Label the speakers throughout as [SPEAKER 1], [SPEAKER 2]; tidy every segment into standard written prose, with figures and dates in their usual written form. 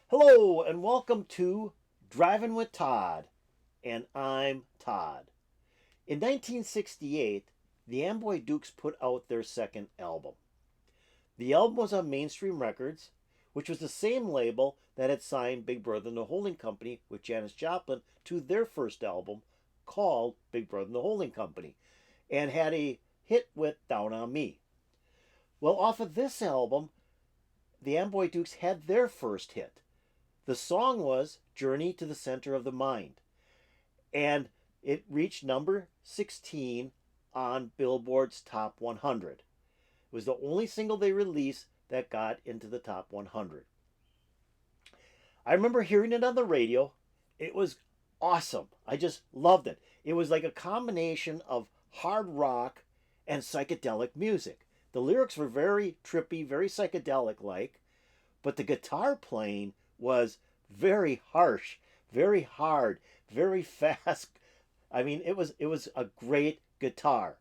[SPEAKER 1] Hello and welcome to Driving with Todd, and I'm Todd. In 1968, the Amboy Dukes put out their second album. The album was on Mainstream Records, which was the same label that had signed Big Brother and the Holding Company with Janis Joplin to their first album called Big Brother and the Holding Company, and had a hit with Down on Me. Well, off of this album, the Amboy Dukes had their first hit. The song was Journey to the Center of the Mind, and it reached number 16 on Billboard's Top 100. It was the only single they released that got into the Top 100. I remember hearing it on the radio. It was awesome. I just loved it. It was like a combination of hard rock and psychedelic music. The lyrics were very trippy, very psychedelic like, but the guitar playing was very harsh, very hard, very fast. I mean, it was a great guitar.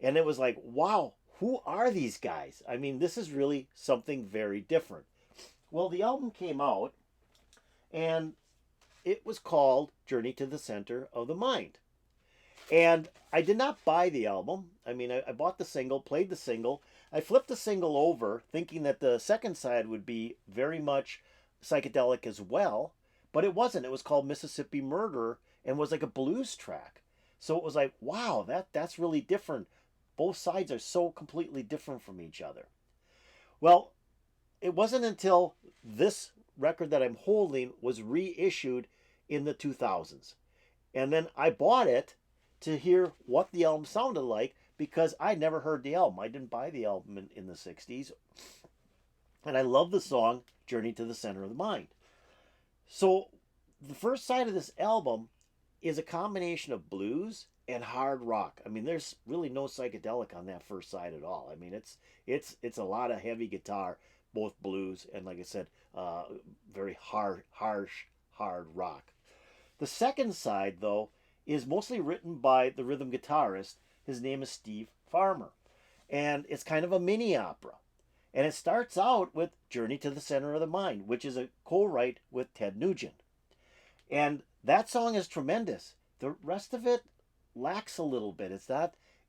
[SPEAKER 1] And it was like, wow, who are these guys? I mean, this is really something very different. Well, the album came out and it was called Journey to the Center of the Mind. And I did not buy the album. I mean, I bought the single, played the single. I flipped the single over thinking that the second side would be very much psychedelic as well, but it wasn't. It was called Mississippi Murder and was like a blues track. So it was like, wow, that's really different. Both sides are so completely different from each other. Well, it wasn't until this record that I'm holding was reissued in the 2000s. And then I bought it to hear what the album sounded like because I never heard the album. I didn't buy the album in the 60s. And I love the song Journey to the Center of the Mind. So the first side of this album is a combination of blues and hard rock. I mean, there's really no psychedelic on that first side at all. I mean, it's a lot of heavy guitar, both blues and, like I said, very harsh, hard rock. The second side, though, is mostly written by the rhythm guitarist. His name is Steve Farmer. And it's kind of a mini opera. And it starts out with Journey to the Center of the Mind, which is a co-write with Ted Nugent. And that song is tremendous. The rest of it lacks a little bit.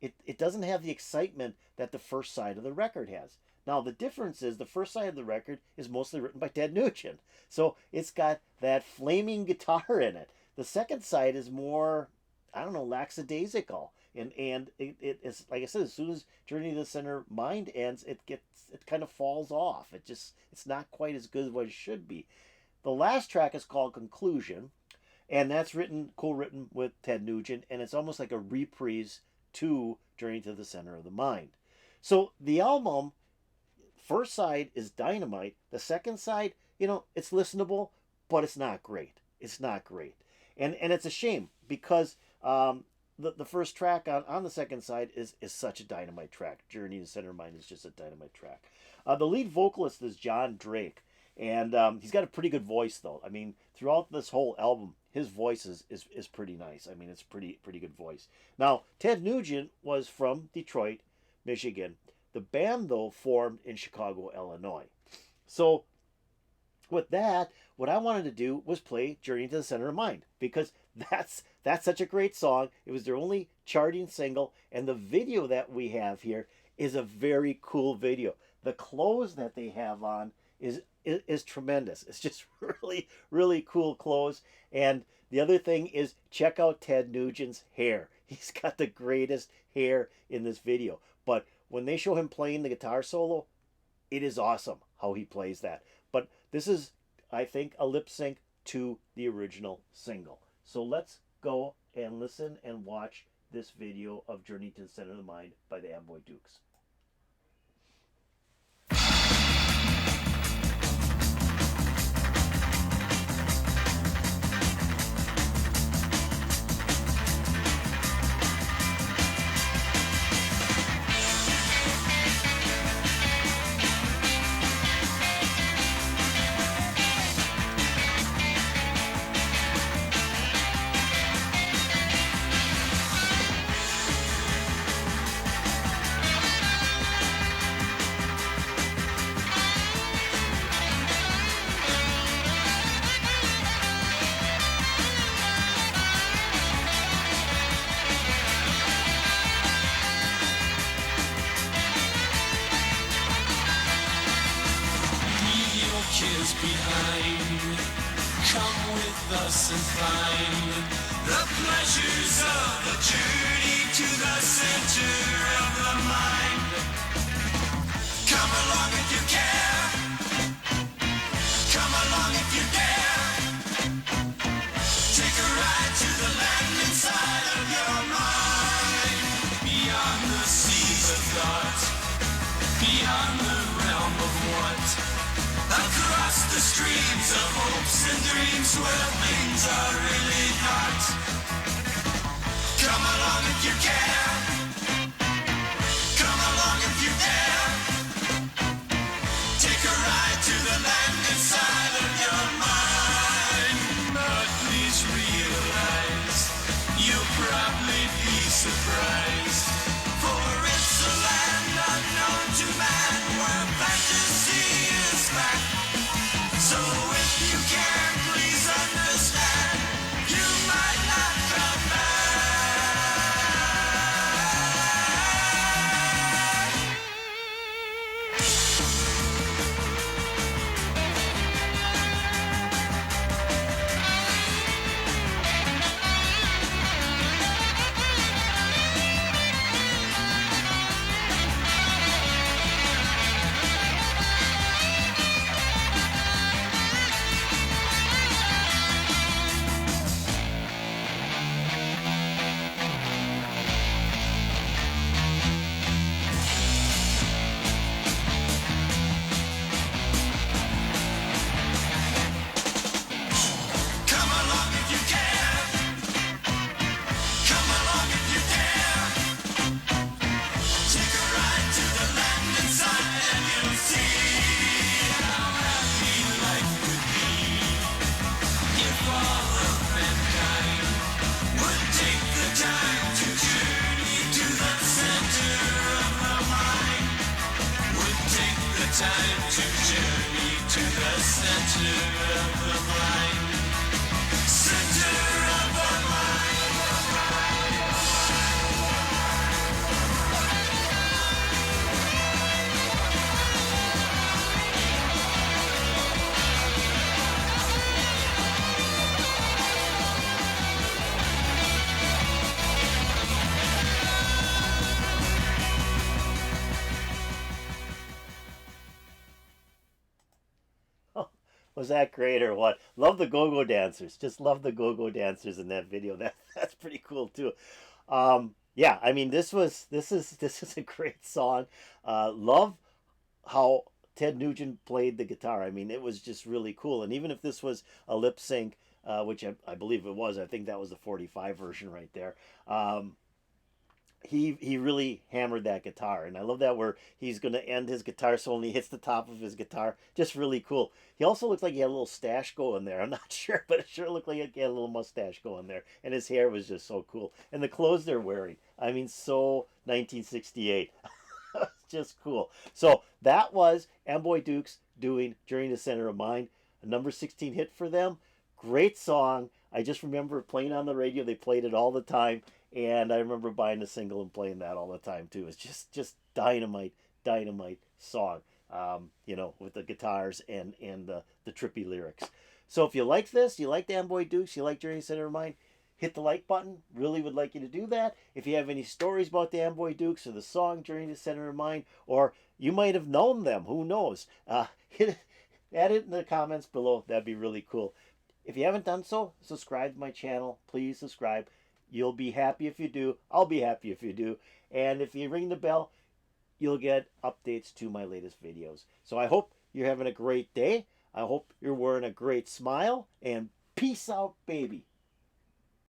[SPEAKER 1] It doesn't have the excitement that the first side of the record has. Now, the difference is the first side of the record is mostly written by Ted Nugent. So it's got that flaming guitar in it. The second side is more, I don't know, lackadaisical. And it's like I said, as soon as Journey to the Center Mind ends, it kind of falls off. It's not quite as good as what it should be. The last track is called Conclusion, and that's co-written with Ted Nugent, and it's almost like a reprise to Journey to the Center of the Mind. So the album, first side is dynamite. The second side, it's listenable, but it's not great. It's not great. And it's a shame because the first track on the second side is such a dynamite track. Journey to Center of Mind is just a dynamite track. The lead vocalist is John Drake, and he's got a pretty good voice, though. I mean, throughout this whole album, his voice is pretty nice. I mean, it's pretty good voice. Now, Ted Nugent was from Detroit, Michigan. The band, though, formed in Chicago, Illinois. So with that, what I wanted to do was play Journey to the Center of Mind because that's such a great song. It was their only charting single, and the video that we have here is a very cool video. The clothes that they have on is tremendous. It's just really cool clothes. And the other thing is, check out Ted Nugent's hair. He's got the greatest hair in this video. But when they show him playing the guitar solo, it is awesome how he plays that. But this is, I think, a lip sync to the original single. So let's go and listen and watch this video of Journey to the Center of the Mind by the Amboy Dukes.
[SPEAKER 2] cares behind. Come with us and find the pleasures of the journey to the center of the mind. Come along if you care. Come along if you dare. Take a ride to the land inside of your mind. Beyond the seas of thought, beyond the realm of what, across the streams of hopes and dreams where things are really not. Come along if you care. Come along if you dare. Take a ride to the land inside of your mind. But please realize you'll probably be surprised, for it's a land unknown to man where fantasy is back. So if you can, please understand, you might not come back. Come along if you care. Come along if you dare. Take a ride to the land inside and you'll see how happy life could be if all of mankind would take the time to journey to the center of the mind. Would take the time to journey to the center of the mind. Center of the mind.
[SPEAKER 1] Was that great or what? Love the go-go dancers. Just love the go-go dancers in that video. That's pretty cool too. Yeah, I mean this is a great song. Love how Ted Nugent played the guitar. I mean it was just really cool. And even if this was a lip sync, which I believe it was, I think that was the 45 version right there. He really hammered that guitar, and I love that where he's going to end his guitar solo and he hits the top of his guitar. Just really cool. He also looked like he had a little stash going there. I'm not sure, but it sure looked like he had a little mustache going there, and his hair was just so cool. And the clothes they're wearing, I mean, so 1968. It's just cool. So that was Amboy Dukes doing Journey to Center of Mind, a number 16 hit for them. Great song. I just remember playing on the radio. They played it all the time. And I remember buying the single and playing that all the time too. It's just dynamite song, with the guitars and the trippy lyrics. So if you like this, you like the Amboy Dukes, you like Journey to Center of Mind, hit the like button. Really would like you to do that. If you have any stories about the Amboy Dukes or the song Journey to Center of Mind, or you might have known them, who knows? Add it in the comments below. That'd be really cool. If you haven't done so, subscribe to my channel. Please subscribe. You'll be happy if you do. I'll be happy if you do. And if you ring the bell, you'll get updates to my latest videos. So I hope you're having a great day. I hope you're wearing a great smile. And peace out, baby.